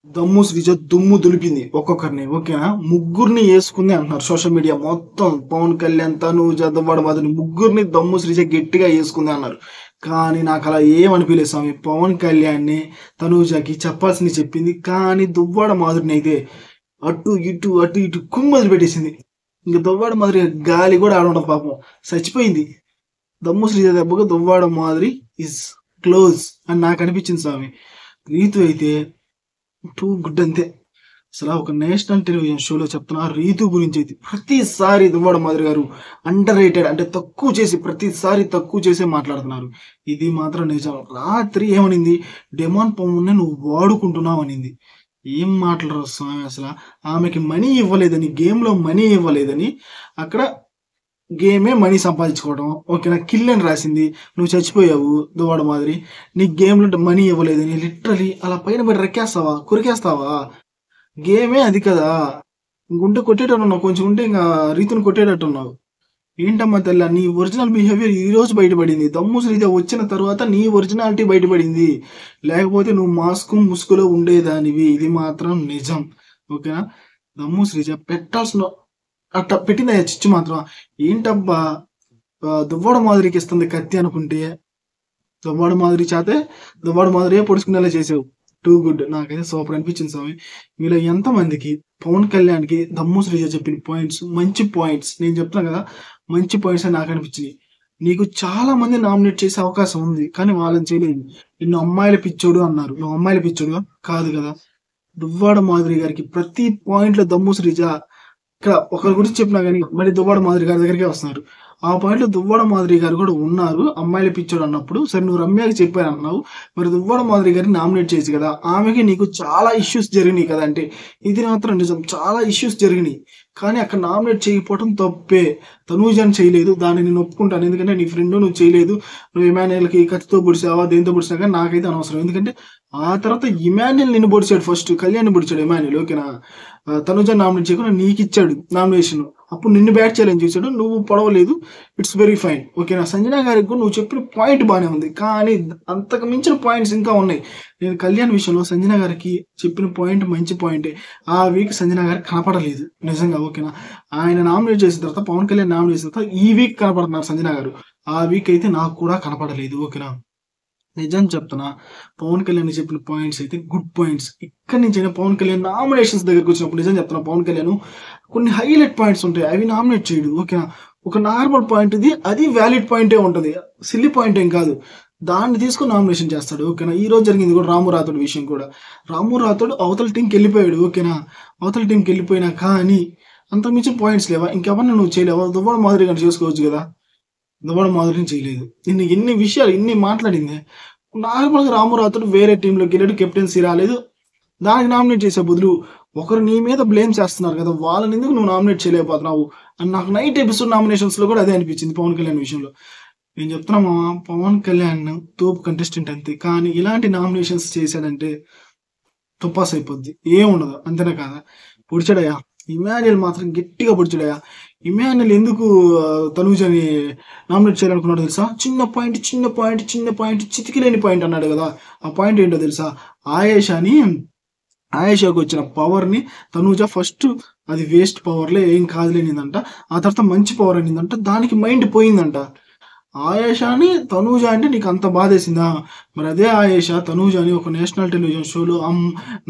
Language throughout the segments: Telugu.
దమ్ము శ్రీజ దుమ్ము దులిపింది ఒక్కొక్కరిని. ఓకేనా? ముగ్గురిని యేసుకుంది అంటున్నారు సోషల్ మీడియా మొత్తం. పవన్ కళ్యాణ్, తనూజ, దువ్వాడ మాదిరి ముగ్గురిని దమ్ము శ్రీజ గట్టిగా యేసుకుంది అన్నారు. కానీ నాకలా ఏమనిపియలేదు స్వామి. పవన్ కళ్యాణ్‌ని, తనూజకి చెప్పాల్సింది చెప్పింది. కానీ దువ్వాడ మాధురినైతే అటు ఇటు కుమ్మొదిలి పెట్టేసింది. ఇంక దువ్వాడ మాదిరి గాలి గూడా ఆడవుండదు పాపం. సచ్చిపోయింది. దమ్ము శ్రీజ దెబ్బకు దువ్వాడ మాదిరి ఈజ్ క్లోజ్ అని నాకనిపించింది స్వామి. రీతు అయితే టూ గుడ్ అంతే. అసల ఒక నేషనల్ టెలివిజన్ షోలో చెప్తున్నా రీతు గురించి అయితే ప్రతిసారి దువ్వాడ మాదిరి గారు అండర్ రేటెడ్ అంటే ప్రతిసారి తక్కువ చేసే మాట్లాడుతున్నారు. ఇది మాత్రం నిజం. రాత్రి ఏమనింది? డెమాన్ పవన్‌ని నువ్వు వాడుకుంటున్నావు అనింది. ఏం మాటలురా స్వామి అసల. ఆమెకి మనీ ఇవ్వలేదని, గేమ్‌లో మనీ ఇవ్వలేదని అక్కడ గేమే మనీ సంపాదించుకోవడం. ఓకేనా? కిల్ అని రాసింది. నువ్వు చచ్చిపోయావు దువ్వాడ మాదిరి. నీకు గేమ్‌లో మనీ ఇవ్వలేదని లిటరల్లీ అలా పైన పడి రెక్కేస్తావా? కొరికేస్తావా? గేమే అది కదా! ఇంకుంటే కొట్టేటట్టున్నావు. కొంచెం ఉంటే ఇంగా రీతుని కొట్టేటట్టున్నావు. ఏంటమ్మా తల్లా నీ ఒరిజినల్ బిహేవియర్ ఈరోజు బయటపడింది. దమ్ము శ్రీజ వచ్చిన తర్వాత నీ ఒరిజినాలిటీ బయటపడింది. లేకపోతే నువ్వు ముసుగులో ఉండేదానివి. ఇది మాత్రం నిజం. ఓకేనా? దమ్ము శ్రీజ పెట్టాల్సిన అట్ట పెట్టిందయ్యా చిచ్చు మాత్రం. ఏంటబ్బా దువ్వాడ మాదిరికి ఇస్తుంది కత్తి అనుకుంటే, దువ్వాడ మాదిరి చేతే దువ్వాడ మాదిరియే పొడుచుకునేలా చేసావు. Too good. నాకైతే సూపర్ అనిపించింది స్వామి. మీలో ఎంతమందికి పవన్ కళ్యాణ్‌కి దమ్ము శ్రీజ చెప్పిన పాయింట్స్ మంచి పాయింట్స్ నేను చెప్తున్నాను కదా! మంచి పాయింట్స్ అని నాకు అనిపించినియి. నీకు చాలా మంది నామినేట్ చేసే అవకాశం ఉంది. కానీ వాళ్ళని చేయలేదు. నిన్ను అమ్మాయిల పిచ్చోడు అన్నారు. నువ్వు అమ్మాయిల పిచ్చోడువా? కాదు కదా! దువ్వాడ మాదిరి గారికి ప్రతి పాయింట్‌లో దమ్ము శ్రీజ ఇక్కడ ఒకరి గురించి చెప్పినా గాని మళ్ళీ దువ్వాడ మాదిరి గారి దగ్గరికే వస్తున్నారు. ఆ పాయింట్‌లో దువ్వాడ మాదిరి గారు కూడా ఉన్నారు. అమ్మాయిల పిచ్చోడు అన్నప్పుడు. సరే నువ్వు రమ్యకి చెప్పానన్నావు. మరి దువ్వాడ మాదిరి గారిని నామినేట్ చేయొచ్చు కదా! ఆమెకి నీకు చాలా ఇష్యూస్ జరిగినాయి కదా! అంటే ఇది మాత్రం నిజం. చాలా ఇష్యూస్ జరిగినాయి. కానీ అక్కడ నామినేట్ చేయకపోవడం తప్పే. తనూజని చేయలేదు. దాన్ని నేను ఒప్పుకుంటాను. ఎందుకంటే నీ ఫ్రెండ్ నువ్వు చేయలేదు. నువ్వు ఇమాన్యుయల్‌కి కత్తితో పొడిచావా? దేనితో పొడిచినా గాని నాకైతే అనవసరం. ఎందుకంటే ఆ తర్వాత ఇమాన్యుయల్ నిన్ను పొడిచాడు ఫస్ట్. కళ్యాణ్‌ని పొడిచాడు ఇమాన్యుయల్. ఓకేనా? తనుజని నామినేట్ చేయకుండా నీకిచ్చాడు నామినేషన్. అప్పుడు నిన్ను బ్యాట్ చేయాలని చూసాడు. నువ్వు పొడవలేదు. It's very fine. ఓకేనా? సంజన గారికి కూడా నువ్వు చెప్పిన పాయింట్ బానే ఉంది. కానీ అంతకు మించిన పాయింట్స్ ఇంకా ఉన్నాయి. నేను కళ్యాణ్ విషయంలో సంజన గారికి చెప్పిన పాయింట్ మంచి పాయింటే. ఆ వీక్ సంజన గారు కనపడలేదు. నిజంగా ఓకేనా? ఆయన నామినేట్ చేసిన తర్వాత పవన్ కళ్యాణ్ నామినేట్ చేసిన తర్వాత ఈ వీక్ కనపడుతున్నారు సంజన గారు. ఆ వీక్ అయితే నాకు కూడా కనపడలేదు. ఓకేనా? నిజం చెప్తున్నా. పవన్ కళ్యాణ్ చెప్పిన పాయింట్స్ అయితే గుడ్ పాయింట్స్. ఇక్కడి నుంచైనా పవన్ కళ్యాణ్ నామినేషన్స్ దగ్గరికి వచ్చినప్పుడు నిజం చెప్తున్నా పవన్ కళ్యాణ్ కొన్ని హైలైట్ పాయింట్స్ ఉంటాయి. అవి నామినేట్ చేయడు. ఓకేనా? ఒక నార్మల్ పాయింట్ ఇది. అది వ్యాలిడ్ పాయింటే ఉంటది. సిల్లీ పాయింట్ ఏం కాదు. దాన్ని తీసుకొని నామినేషన్ చేస్తాడు. ఓకేనా? ఈ రోజు జరిగింది కూడా రాము రాథోడ్ విషయం కూడా. రాము రాథోడ్ అవతల టీంకెళ్ళిపోయాడు. ఓకేనా? అవతల టీంకెళ్ళిపోయినా కానీ అంతకు మించిన పాయింట్స్ లేవా? ఇంకెవరిని నువ్వు చేయలేవా? దువ్వాడ మాదిరి గారిని చేసుకోవచ్చు కదా! దువ్వాడ మాదిరిని చేయలేదు. ఎన్ని విషయాలు ఇన్ని మాట్లాడింది. నార్మల్‌గా రాము రాథోడ్ వేరే టీమ్‌లోకెళ్ళాడు. కెప్టెన్సీ రాలేదు. దానికి నామినేట్ చేసే బదులు ఒకరు నీ మీద బ్లేమ్ చేస్తున్నారు కదా! వాళ్ళనెందుకు నువ్వు నామినేట్ చేయలేకపోతున్నావు అని నాకు నైట్ ఎపిసోడ్ నామినేషన్స్‌లో కూడా అదే అనిపించింది పవన్ కళ్యాణ్ విషయంలో. నేను చెప్తున్నా మామ పవన్ కళ్యాణ్ తోపు కంటెస్టెంట్ అంతే. కానీ ఇలాంటి నామినేషన్స్ చేశాడంటే తుప్పాస్ అయిపోద్ది. ఏముండదు. అంతేనా కాదా? పొడిచాడయ్యా. ఇమాన్యుయల్ మాత్రం గట్టిగా పొడిచాడయ్యా. ఇమాన్యుయల్ ఎందుకు తనూజని నామినేట్ చేయాలనుకున్నాడో తెలుసా? చిన్న పాయింట్ చితికిలేని పాయింట్ అన్నాడు కదా! ఆ పాయింట్ ఏంటో తెలుసా? ఆయేషాకి వచ్చిన పవర్‌ని తనూజ ఫస్ట్ అది వేస్ట్ పవర్‌లే ఏం కాదులే అనిందంట. ఆ తర్వాత మంచి పవర్ అనిందంట. దానికి మైండ్ పోయిందంట. ఆయేషాని తనూజ అంటే నీకు అంత బాధేసిందా? మరి అదే ఆయేష తనూజని ఒక నేషనల్ టెలివిజన్ షోలో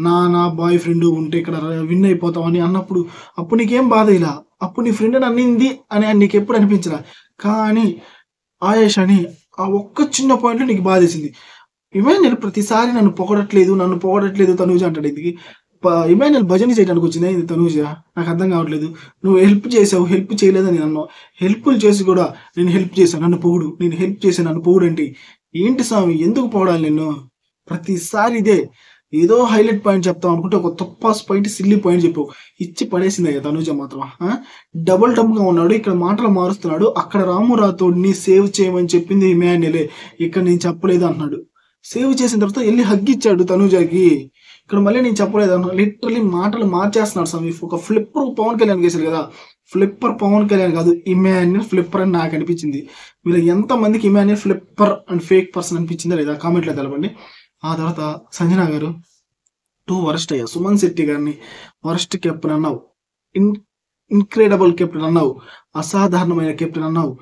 నా బాయ్ ఫ్రెండ్ ఉంటే ఇక్కడ విన్ అయిపోతామని అన్నప్పుడు అప్పుడు నీకేం బాధేయలా? అప్పుడు నీ ఫ్రెండ్ అన్నింది అని నీకెప్పుడు అనిపించలా? కానీ ఆయేషని ఆ ఒక్క చిన్న పాయింట్‌లో నీకు బాధేసింది. ఇమాన్యుయల్ ప్రతిసారి నన్ను పొగడట్లేదు తనూజ అంటాడు. ఇది ఇమాన్యుయల్ భజన చేయడానికి వచ్చిందా ఇది తనూజ? నాకు అర్థం కావట్లేదు. నువ్వు హెల్ప్ చేసావు, హెల్ప్ చేయలేదని నేను అన్నావు. హెల్ప్‌లు చేసి కూడా నేను హెల్ప్ చేశాను నన్ను పొగుడు. నేను హెల్ప్ చేశాను నన్ను పొగుడంటే ఏంటి స్వామి? ఎందుకు పొగడాలి నిన్ను? ప్రతిసారి ఇదే. ఏదో హైలైట్ పాయింట్ చెప్తావు అనుకుంటే ఒక తుప్పాస్ పాయింట్, సిల్లీ పాయింట్ చెప్పావు. ఇచ్చి పడేసిందయ్యా తనూజ మాత్రం. డబుల్ టమ్‌గా ఉన్నాడు. ఇక్కడ మాటలు మారుస్తున్నాడు. అక్కడ రాము రాథోడ్‌ని సేవ్ చేయమని చెప్పింది ఇమాన్యుయలే. ఇక్కడ నేను చెప్పలేదు అంటున్నాడు. సేవ్ చేసిన తర్వాత ఎళ్లి హగ్ ఇచ్చాడు తనూజకి. ఇక్కడ మళ్ళీ నేను చెప్పలేదు అన్నా. లిటరల్లీ మాటలు మార్చేస్తున్నాడు స్వామి. ఒక ఫ్లిప్పర్ పవన్ కళ్యాణ్ కేసారు కదా! ఫ్లిప్పర్ పవన్ కళ్యాణ్ కాదు. ఇమాన్యుయల్ ఫ్లిప్పర్ అని నాకు అనిపించింది. మీలో ఎంతమందికి Emmanuel flipper and fake person అనిపించిందా లేదా కామెంట్‌లో తెలపండి. ఆ తర్వాత సంజన గారు టూ వరస్ట్ అయ్యా. సుమన్ శెట్టి గారిని వరస్ట్ కెప్టెన్ అన్నావు. ఇన్ ఇన్‌క్రెడిబుల్ కెప్టెన్ అన్నావు. అసాధారణమైన కెప్టెన్ అన్నావు.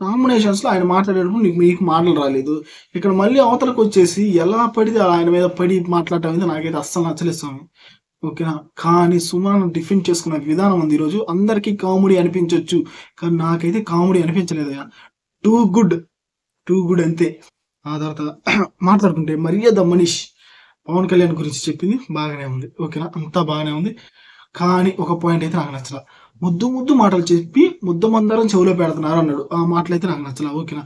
నామినేషన్స్‌లో ఆయన మాట్లాడేటప్పుడు మీకు మాటలు రాలేదు. ఇక్కడ మళ్ళీ అవతలకొచ్చేసి ఎలా పడితే అలా ఆయన మీద పడి మాట్లాడటం అనేది నాకైతే అస్సలు నచ్చలేదు స్వామి. ఓకేనా. కానీ సుమన్ డిఫెండ్ చేసుకున్న విధానం ఉంది ఈరోజు. అందరికీ కామెడీ అనిపించొచ్చు. కానీ నాకైతే కామెడీ అనిపించలేదయ్యా. Too good. టూ గుడ్ అంతే. ఆ తర్వాత మాట్లాడుకుంటే 'మర్యాద మనీష్' పవన్ కళ్యాణ్ గురించి చెప్పింది బాగానే ఉంది. ఓకేనా. అంతా బాగానే ఉంది. కానీ ఒక పాయింట్ అయితే నాకు నచ్చల. ముద్దు ముద్దు మాటలు చెప్పి ముద్దమందారం చెవిలో పెడుతున్నారు అన్నాడు. ఆ మాటలైతే నాకు నచ్చల. ఓకేనా.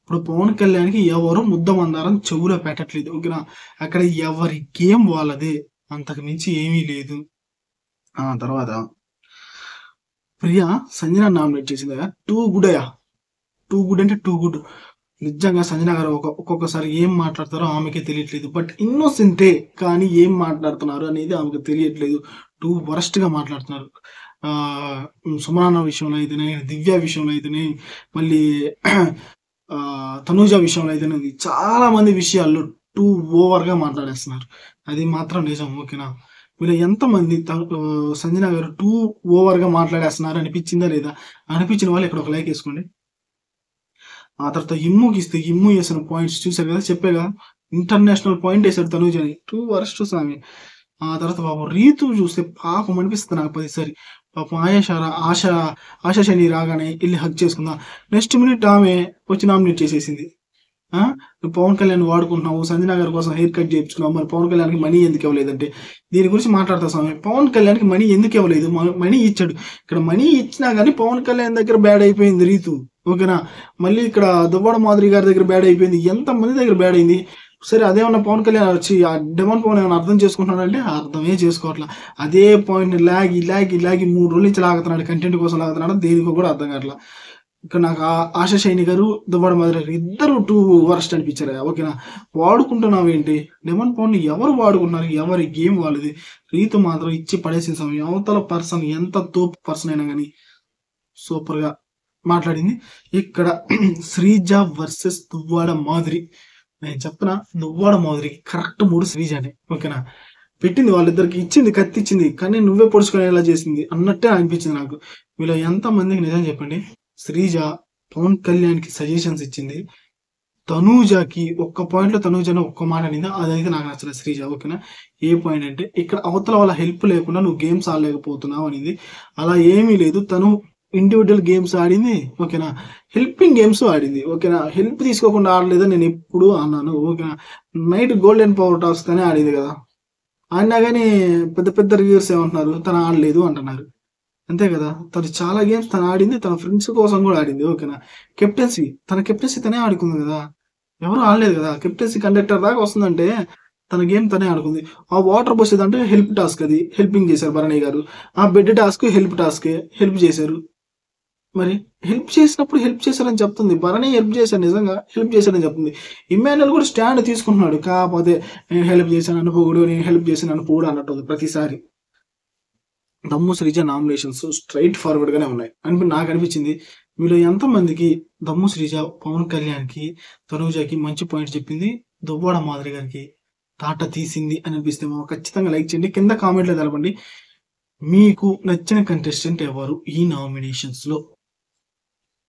ఇప్పుడు పవన్ కళ్యాణ్‌కి ఎవరు ముద్దమందారం చెవులో పెట్టట్లేదు. ఓకేనా. అక్కడ ఎవరి గేమ్ వాళ్ళదే. అంతకు మించి ఏమీ లేదు. ఆ తర్వాత ప్రియా సంజన నామినేట్ చేసిందయ్యా. టూ గుడ్ అయ్యా. టూ గుడ్ అంటే టూ గుడ్. నిజంగా సంజన గారు ఒక్కొక్కసారి ఏం మాట్లాడతారో ఆమెకే తెలియట్లేదు. బట్ ఇన్నోసెంటే కానీ ఏం మాట్లాడుతున్నారు అనేది ఆమెకు తెలియట్లేదు. టూ వరస్ట్‌గా మాట్లాడుతున్నారు. సుమనన్న విషయంలో అయితేనే, దివ్య విషయంలో అయితేనే, మళ్ళీ తనూజ విషయంలో అయితేనేది చాలా మంది విషయాల్లో టూ ఓవర్‌గా మాట్లాడేస్తున్నారు. అది మాత్రం నిజం. ఓకేనా. వీళ్ళు ఎంతమంది సంజన గారు టూ ఓవర్‌గా మాట్లాడేస్తున్నారు అనిపించిందా లేదా? అనిపించిన వాళ్ళు ఇక్కడ ఒక లైక్ ఏసుకోండి. ఆ తర్వాత ఇమ్ముకిస్తే ఇమ్ము చేసిన పాయింట్స్ చూసారు కదా. చెప్పా కదా. ఇంటర్నేషనల్ పాయింట్ వేసాడు తనూజ్ అని. టూ వరస్ట్ స్వామి. ఆ తర్వాత పాపం రీతు చూస్తే పాపం అనిపిస్తుంది నాకు ప్రతిసారి. పాపం ఆశా శని రాగానే వెళ్ళి హగ్ చేసుకుందా. నెక్స్ట్ మినిట్ ఆమె వచ్చి నామినేట్ చేసేసింది. నువ్వు పవన్ కళ్యాణ్ వాడుకుంటున్నావు, సంజన గారి కోసం హెయిర్ కట్ చేయించుకున్నావు, మరి పవన్ కళ్యాణ్కి మనీ ఎందుకు ఇవ్వలేదంటే దీని గురించి మాట్లాడతా స్వామి. పవన్ కళ్యాణ్కి మనీ ఎందుకు ఇవ్వలేదు? మనీ ఇచ్చాడు. ఇక్కడ మనీ ఇచ్చినా కానీ పవన్ కళ్యాణ్ దగ్గర బ్యాడ్ అయిపోయింది రీతు. ఓకేనా. మళ్ళీ ఇక్కడ దువ్వాడ మాధురి గారి దగ్గర బ్యాడ్ అయిపోయింది. ఎంతమంది దగ్గర బ్యాడ్ అయింది. సరే అదేమన్నా పవన్ కళ్యాణ్ వచ్చి ఆ డెమన్ పవన్ ఏమైనా అర్థం చేసుకుంటున్నాడంటే అర్థమే చేసుకోవట్లా. అదే పాయింట్ లాగి 3 రోజుల నుంచి లాగుతున్నాడు. కంటెంట్ కోసం లాగుతున్నాడు. దేనికో కూడా అర్థం కావట్లా. ఇక్కడ నాకు ఆశా శైని గారు, దువ్వాడ మాధురి గారు ఇద్దరు టూ వరస్ట్ అనిపించారు. ఓకేనా. వాడుకుంటున్నావు ఏంటి? డెమన్ పవన్ ఎవరు వాడుకున్నారు? ఎవరి గేమ్ వాళ్ళది. రీతు మాత్రం ఇచ్చి పడేసిన సమయం. అవతల పర్సన్ ఎంత తోపు పర్సన్ అయినా కానీ సూపర్గా మాట్లాడింది. ఇక్కడ శ్రీజ వర్సెస్ దువ్వాడ మాధురి. నేను చెప్పనా, దువ్వాడ మాధురికి కరెక్ట్ 3 శ్రీజానే. ఓకేనా. పెట్టింది వాళ్ళిద్దరికి, ఇచ్చింది, కత్తి ఇచ్చింది, కానీ నువ్వే పొడుచుకునేలా చేసింది అన్నట్టే అనిపించింది నాకు. వీళ్ళు ఎంతమందికి నిజం చెప్పండి. శ్రీజ పవన్ కళ్యాణ్కి సజెషన్స్ ఇచ్చింది. తనూజకి ఒక్క పాయింట్లో తనూజని ఒక్క మాట అనింది. అదైతే నాకు నచ్చలేదు శ్రీజ. ఓకేనా. ఏ పాయింట్ అంటే ఇక్కడ అవతల వాళ్ళ హెల్ప్ లేకుండా నువ్వు గేమ్స్ ఆడలేకపోతున్నావు అనింది. అలా ఏమీ లేదు. తను ఇండివిజువల్ గేమ్స్ ఆడింది. ఓకేనా. హెల్పింగ్ గేమ్స్ ఆడింది. ఓకేనా. హెల్ప్ తీసుకోకుండా ఆడలేదని నేను ఎప్పుడు అన్నాను. ఓకేనా. నైట్ గోల్డెన్ పవర్ టాస్క్ తోనే ఆడింది కదా. ఆడినా కానీ పెద్ద రివ్యూర్స్ ఏమంటున్నారు, తను ఆడలేదు అంటున్నారు. అంతే కదా. తను చాలా గేమ్స్ తను ఆడింది. తన ఫ్రెండ్స్ కోసం కూడా ఆడింది. ఓకేనా. తన కెప్టెన్సీ తనే ఆడుకుంది కదా. ఎవరు ఆడలేదు కదా. కెప్టెన్సీ కండక్టర్ దాకా వస్తుందంటే తన గేమ్ తనే ఆడుకుంది. ఆ వాటర్ పోసేదంటే హెల్ప్ టాస్క్, అది హెల్పింగ్ చేశారు భరణి గారు. ఆ బెడ్ టాస్క్ హెల్ప్ టాస్కే, హెల్ప్ చేశారు. మరి హెల్ప్ చేసినప్పుడు హెల్ప్ చేశారని చెప్తుంది. భరణి హెల్ప్ చేశాను, నిజంగా హెల్ప్ చేశాడని చెప్తుంది. ఇమ్మాన్యుల్ కూడా స్టాండ్ తీసుకుంటున్నాడు. కాకపోతే నేను హెల్ప్ చేశాను అనుకోకూడదు, నేను హెల్ప్ చేశాను అనుకోకూడదు అన్నట్టు ప్రతిసారి. దమ్ము శ్రీజ నామినేషన్స్ స్ట్రైట్ ఫార్వర్డ్ గానే ఉన్నాయి అని నాకు అనిపించింది. వీళ్ళు ఎంతమందికి దమ్ము శ్రీజ పవన్ కళ్యాణ్కి, తనూజకి మంచి పాయింట్ చెప్పింది, దువ్వాడ మాధురి గారికి తాట తీసింది అని అనిపిస్తే ఖచ్చితంగా లైక్ చేయండి. కింద కామెంట్లో తెలపండి మీకు నచ్చిన కంటెస్టెంట్ ఎవరు ఈ నామినేషన్స్ లో.